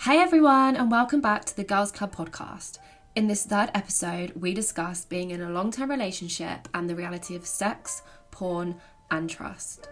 Hey everyone, and welcome back to the Girls Club podcast. In this third episode, we discuss being in a long-term relationship and the reality of sex, porn, and trust.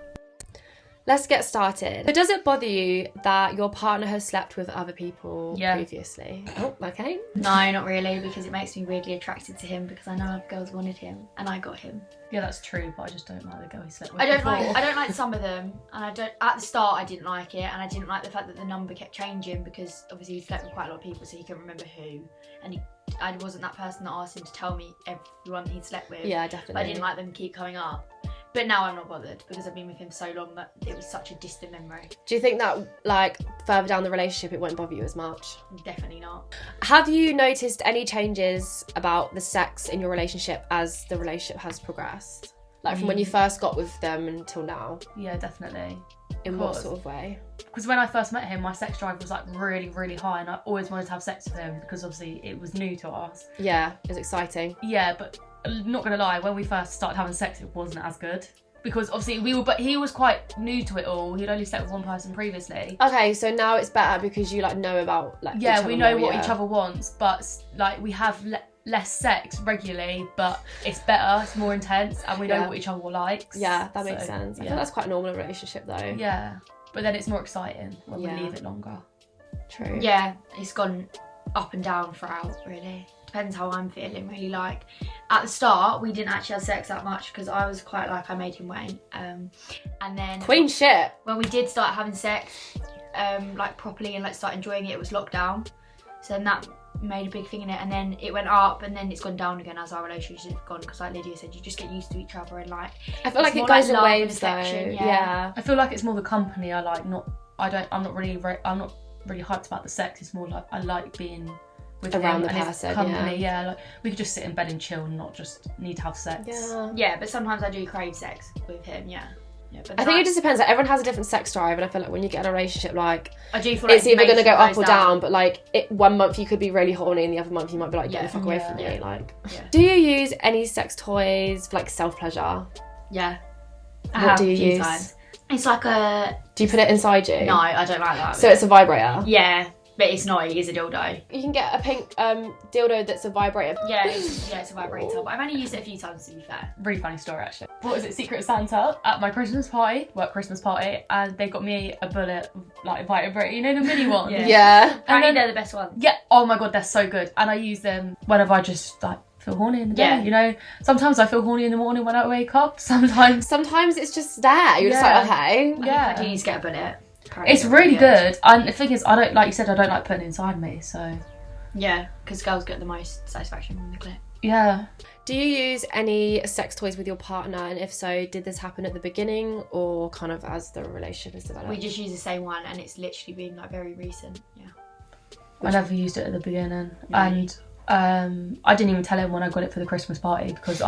Let's get started. So does it bother you that your partner has slept with other people previously? Oh, okay. No, not really, because it makes me weirdly attracted to him because I know other girls wanted him and I got him. Yeah, that's true, but I just don't like the girl he slept with. I don't like some of them, and at the start I didn't like it, and I didn't like the fact that the number kept changing because obviously he slept with quite a lot of people, so he couldn't remember who, and I wasn't that person that asked him to tell me everyone he'd slept with. Yeah, definitely. But I didn't like them to keep coming up. But now I'm not bothered because I've been with him so long that it was such a distant memory. Do you think that, like, further down the relationship, it won't bother you as much? Definitely not. Have you noticed any changes about the sex in your relationship as the relationship has progressed? Like, from when you first got with them until now? Yeah, definitely. In what sort of way? Because when I first met him, my sex drive was like really, really high, and I always wanted to have sex with him because obviously it was new to us. Yeah, it was exciting. Yeah, but not gonna lie, when we first started having sex, it wasn't as good. Because obviously but he was quite new to it all. He'd only slept with one person previously. Okay, so now it's better because you like know about like each other we know more, what each other wants, but like we have less sex regularly, but it's better, it's more intense, and we know what each other likes. Yeah, that makes sense. I feel that's quite normal in a relationship though. Yeah, but then it's more exciting when we leave it longer. True. Yeah, it's gone up and down throughout, really. Depends how I'm feeling, really. Like, at the start, we didn't actually have sex that much because I was quite like, I made him wait. And then... Queen shit! When we did start having sex, like, properly and, like, start enjoying it, it was lockdown. So then that made a big thing in it. And then it went up and then it's gone down again as our relationship's gone. Because, like Lydia said, you just get used to each other and, like... I feel like it goes in waves, though. Yeah. I feel like it's more the company I like, I'm not really hyped about the sex. It's more like I like being with around him the and person, his company. Yeah, like we could just sit in bed and chill and not just need to have sex. Yeah, but sometimes I do crave sex with him. Yeah, but I think it just depends. Like, everyone has a different sex drive, and I feel like when you get in a relationship, like I do feel like it's either going to go up or down. But like, 1 month you could be really horny, and the other month you might be like, get the fuck away from me. Like, do you use any sex toys for like self pleasure? Yeah. What do you use? Times. It's like a... Do you put it inside you? No, I don't like that. So it's a vibrator? Yeah, but it's not. It is a dildo. You can get a pink dildo that's a vibrator. Yeah, it's a vibrator. But I've only used it a few times, to be fair. Really funny story, actually. What was it? Secret Santa at my Christmas party, and they got me a bullet, like vibrator. You know the mini one? Yeah. Apparently they're the best ones. Yeah. Oh my god, they're so good. And I use them whenever I just like feel horny in the day, you know. Sometimes I feel horny in the morning when I wake up. Sometimes it's just there. You're just like, okay. I do need to get a bullet. It's really good. And the thing is, I don't like putting it inside me, so... Yeah, because girls get the most satisfaction from the clit. Yeah. Do you use any sex toys with your partner? And if so, did this happen at the beginning or kind of as the relationship has developed? We just use the same one and it's literally been like very recent, I never used it at the beginning. And I didn't even tell him when I got it for the Christmas party because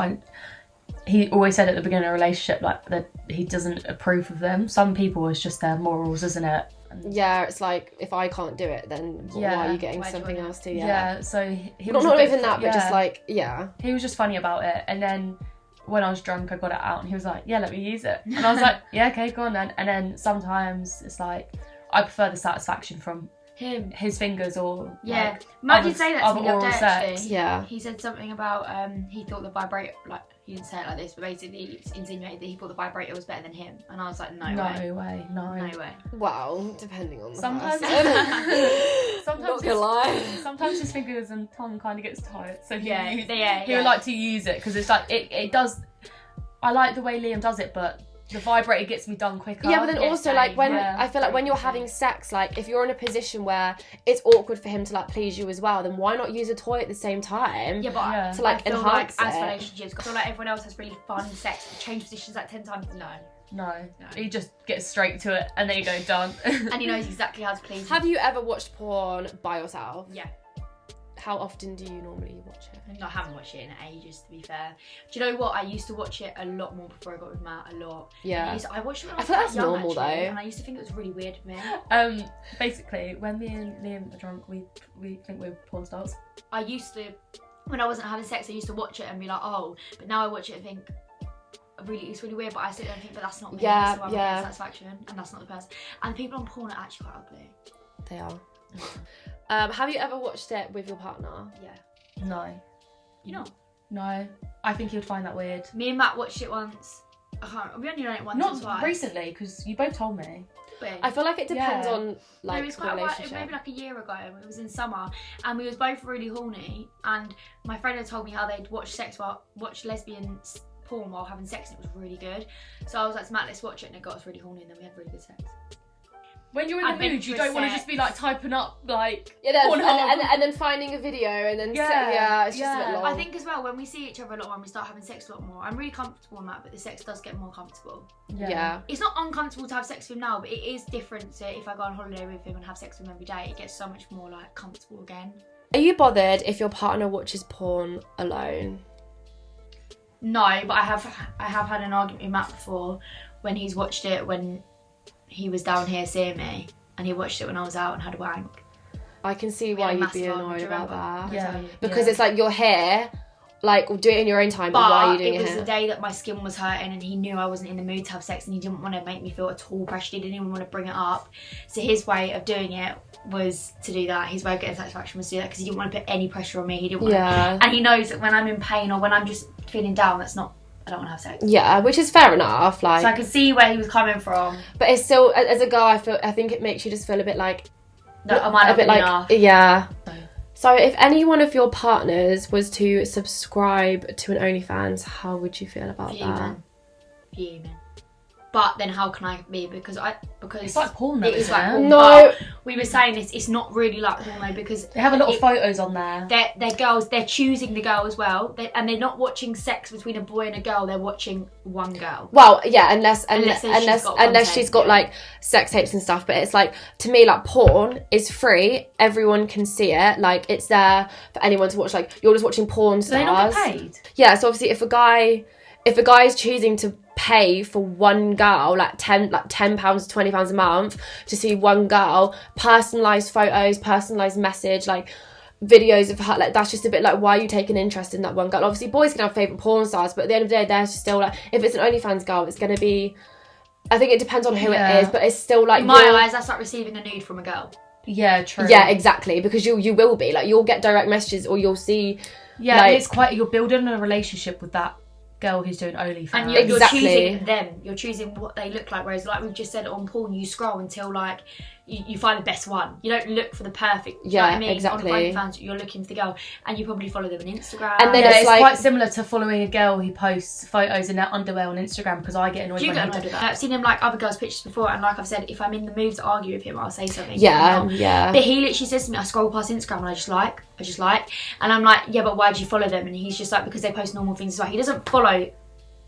he always said at the beginning of a relationship like that he doesn't approve of them. Some people, it's just their morals, isn't it? Yeah, it's like if I can't do it, then why are you getting something else to? Yeah, so he was not even that, but just like he was just funny about it. And then when I was drunk, I got it out, and he was like, "Yeah, let me use it." And I was like, "Yeah, okay, go on then." And then sometimes it's like I prefer the satisfaction from his fingers or Mike did say that to me the other day, sex. actually. Yeah, he said something about he thought the vibrator, like he didn't say it like this, but basically he insinuated that he thought the vibrator was better than him, and I was like, no way. Well, depending on the sometimes not gonna lie. Sometimes his fingers and tongue kind of gets tired, so he would like to use it because it's like it does. I like the way Liam does it, but the vibrator gets me done quicker. Yeah, but then also like when I feel like when you're having sex, like if you're in a position where it's awkward for him to like please you as well, then why not use a toy at the same time? Yeah, but to like enhance as relationships, I feel like everyone else has really fun sex, change positions like 10 times. No, he just gets straight to it, and there you go, done. And he knows exactly how to please. Have you ever watched porn by yourself? Yeah. How often do you normally watch it? I haven't watched it in ages, to be fair. Do you know what? I used to watch it a lot more before I got with Matt, a lot. Yeah. I watched it when I was feel that's young, normal actually, though. and I used to think it was really weird for me. Basically, when me and Liam are drunk, we think we're porn stars. I used to, when I wasn't having sex, I used to watch it and be like, oh, but now I watch it and think, it's really weird, but I still don't think, but that's not me. So I'm getting satisfaction, and that's not the person. And the people on porn are actually quite ugly. They are. Have you ever watched it with your partner? Yeah. No. You know. No. I think he would find that weird. Me and Matt watched it once. We only done it once or Not twice. recently, because you both told me. I feel like it depends Yeah. on No, like it was the quite a while, relationship. maybe like a year ago. It was in summer, and we was both really horny. And my friend had told me how they'd watch lesbian porn while having sex, and it was really good. So I was like, Matt, let's watch it, and it got us really horny, and then we had really good sex. When you're in the mood, you don't want to just be like typing up like. and then finding a video and then it's just a bit long. I think as well when we see each other a lot more and we start having sex a lot more, I'm really comfortable in that, but the sex does get more comfortable. Yeah. It's not uncomfortable to have sex with him now, but it is different to if I go on holiday with him and have sex with him every day. It gets so much more like comfortable again. Are you bothered if your partner watches porn alone? No, but I have had an argument with Matt before when he's watched it when he was down here seeing me, and he watched it when I was out and had a wank. I can see why you'd be annoyed about that. Yeah. Because it's like you're here, like do it in your own time, but why are you doing it? It was here? the day that my skin was hurting and he knew I wasn't in the mood to have sex and he didn't want to make me feel at all pressured. He didn't even want to bring it up. So his way of doing it was to do that. His way of getting satisfaction was to do that because he didn't want to put any pressure on me. He didn't want to, and he knows that when I'm in pain or when I'm just feeling down, I don't want to have sex. Yeah, which is fair enough. Like, so I could see where he was coming from. But it's still, as a girl, I think it makes you just feel a bit like, that I might not be enough. Yeah. So if any one of your partners was to subscribe to an OnlyFans, how would you feel about that? Fuming. But then how can I be? Because it's like porn though, it is like porn. No. We were saying it's not really like porn though, because they have a lot of photos on there. They're girls, they're choosing the girl as well. And they're not watching sex between a boy and a girl, they're watching one girl. Well, yeah, unless she's got yeah. like sex tapes and stuff. But it's like, to me, like porn is free. Everyone can see it. Like it's there for anyone to watch. Like you're just watching porn stars. Do they not get paid? Yeah, so obviously if a guy is choosing to pay for one girl like £10 £20 a month to see one girl, personalised photos, personalised message, like videos of her, like that's just a bit like, why are you taking interest in that one girl? Obviously boys can have favourite porn stars, but at the end of the day they're still like, if it's an OnlyFans girl, it's going to be, I think it depends on who it is, but it's still like, in my eyes that's like receiving a nude from a girl. Yeah, true. Yeah, exactly, because you will be like, you'll get direct messages or you'll see, yeah, like, it's quite, you're building a relationship with that girl who's doing OnlyFans. And you're choosing them. You're choosing what they look like. Whereas, like we've just said, on porn, you scroll until like you find the best one. You don't look for the perfect. You know what I mean? Exactly. On OnlyFans, you're looking for the girl, and you probably follow them on Instagram. And then it's like, quite similar to following a girl who posts photos in their underwear on Instagram, because I get annoyed. Do you get annoyed with that? I've seen him like other girls' pictures before, and like I've said, if I'm in the mood to argue with him, I'll say something. Yeah. But he literally says to me, I scroll past Instagram and I just like, and I'm like, yeah, but why do you follow them? And he's just like, because they post normal things as well. He doesn't follow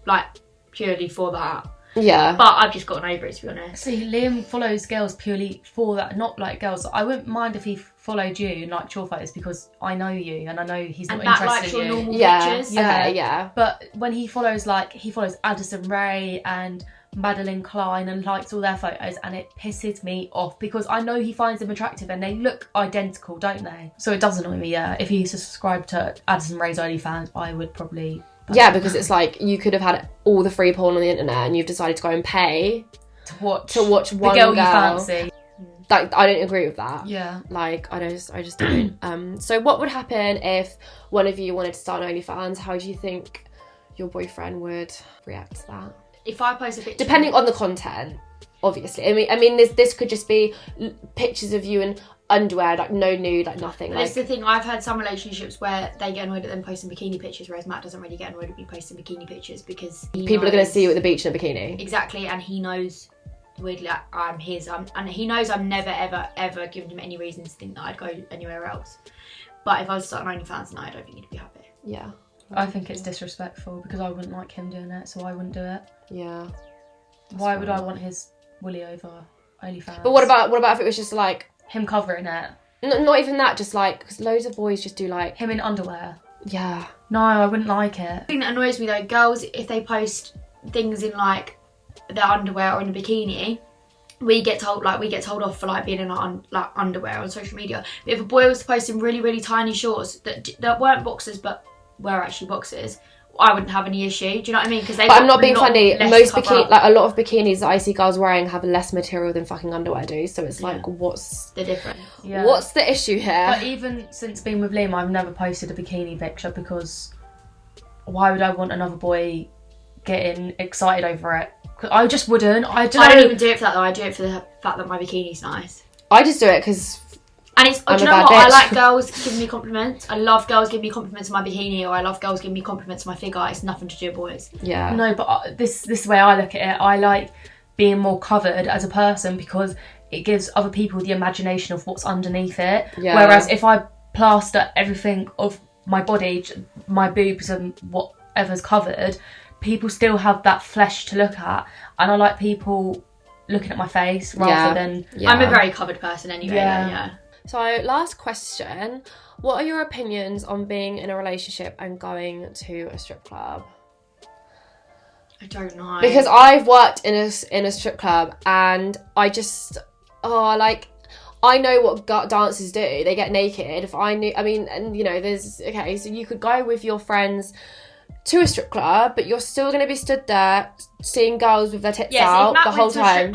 like purely for that. Yeah. But I've just gotten over it, to be honest. See, Liam follows girls purely for that, not like girls. I wouldn't mind if he followed you and liked your photos, because I know you and I know he's not interested in you. Normal pictures. Yeah. But when he follows Addison Rae and Madeline Klein and likes all their photos, and it pisses me off because I know he finds them attractive and they look identical, don't they? So it does annoy me, yeah. If he used to subscribe to Addison Rae's OnlyFans, I would probably... Yeah, because it's like you could have had all the free porn on the internet and you've decided to go and pay to watch one the girl you fancy. Like, I don't agree with that. Yeah. Like, I just don't. So what would happen if one of you wanted to start an OnlyFans? How do you think your boyfriend would react to that? If I post a picture... Depending on the content, obviously. I mean, this could just be pictures of you in underwear, like no nude, like nothing. But that's the thing, I've had some relationships where they get annoyed at them posting bikini pictures, whereas Matt doesn't really get annoyed at me posting bikini pictures because people are going to see you at the beach in a bikini. Exactly, and he knows, weirdly, I'm his, and he knows I'm never, ever, ever giving him any reason to think that I'd go anywhere else. But if I was starting OnlyFans now, I don't think he'd be happy. Yeah. I think it's disrespectful because I wouldn't like him doing it, so I wouldn't do it. Yeah. Why would I want his willy over OnlyFans? But what about if it was just like... him covering it? Not even that, just like, because loads of boys just do like... him in underwear? Yeah. No, I wouldn't like it. The thing that annoys me though, girls, if they post things in like their underwear or in a bikini, we get told off for like being in like underwear on social media. But if a boy was posting really, really tiny shorts that weren't boxers but were actually boxers, I wouldn't have any issue. Do you know what I mean? Because but I'm not being funny. Most bikini, like a lot of bikinis that I see girls wearing have less material than fucking underwear do. So it's like, what's the difference? Yeah. What's the issue here? But even since being with Liam, I've never posted a bikini picture because why would I want another boy getting excited over it? I just wouldn't. I don't even do it for that though. I do it for the fact that my bikini's nice. I just do it because. And it's, do you know what? I like girls giving me compliments. I love girls giving me compliments on my bikini, or I love girls giving me compliments on my figure. It's nothing to do with boys. Yeah. No, but this way I look at it, I like being more covered as a person because it gives other people the imagination of what's underneath it. Yeah. Whereas if I plaster everything of my body, my boobs and whatever's covered, people still have that flesh to look at. And I like people looking at my face rather than... Yeah. I'm a very covered person anyway. Yeah. So, last question. What are your opinions on being in a relationship and going to a strip club? I don't know. Because I've worked in a strip club and I just... I know what dancers do. They get naked. There's... Okay, so you could go with your friends to a strip club, but you're still going to be stood there seeing girls with their tits out the whole time.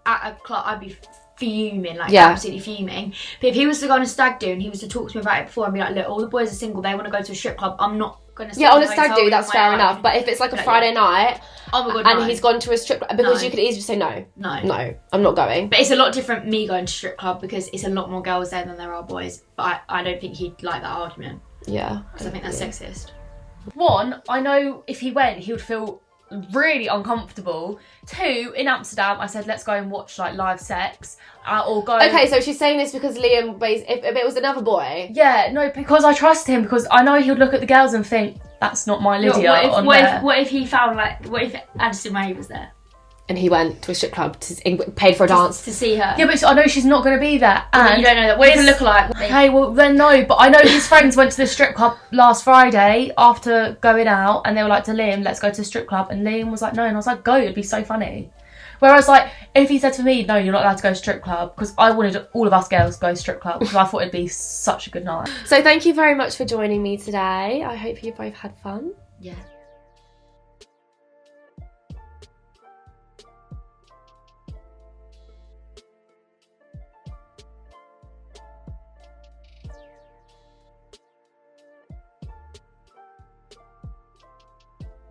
At a club, I'd be fuming, absolutely fuming. But if he was to go on a stag do and he was to talk to me about it before and be like, look, all the boys are single, they want to go to a strip club, I'm not going to on a stag do, that's fair enough. But if it's like a Friday night and he's gone to a strip club, because you could easily say no, I'm not going. But it's a lot different me going to strip club because it's a lot more girls there than there are boys. But I don't think he'd like that argument. Yeah. Because I think that's sexist. One, I know if he went, he would feel really uncomfortable. Two, in Amsterdam, I said, let's go and watch live sex or go... Okay, so she's saying this because Liam, if it was another boy... Yeah, no, because I trust him, because I know he would look at the girls and think, that's not my Lydia. What if he found, what if Addison Rae was there? And he went to a strip club, paid for a dance. To see her. Yeah, but I know she's not going to be there. And you don't know that. What if it look like? Okay, well then no, but I know his friends went to the strip club last Friday after going out and they were like to Liam, let's go to the strip club. And Liam was like, no. And I was like, go, it'd be so funny. Whereas if he said to me, no, you're not allowed to go to strip club, because I wanted all of us girls to go to strip club because I thought it'd be such a good night. So thank you very much for joining me today. I hope you both had fun. Yeah.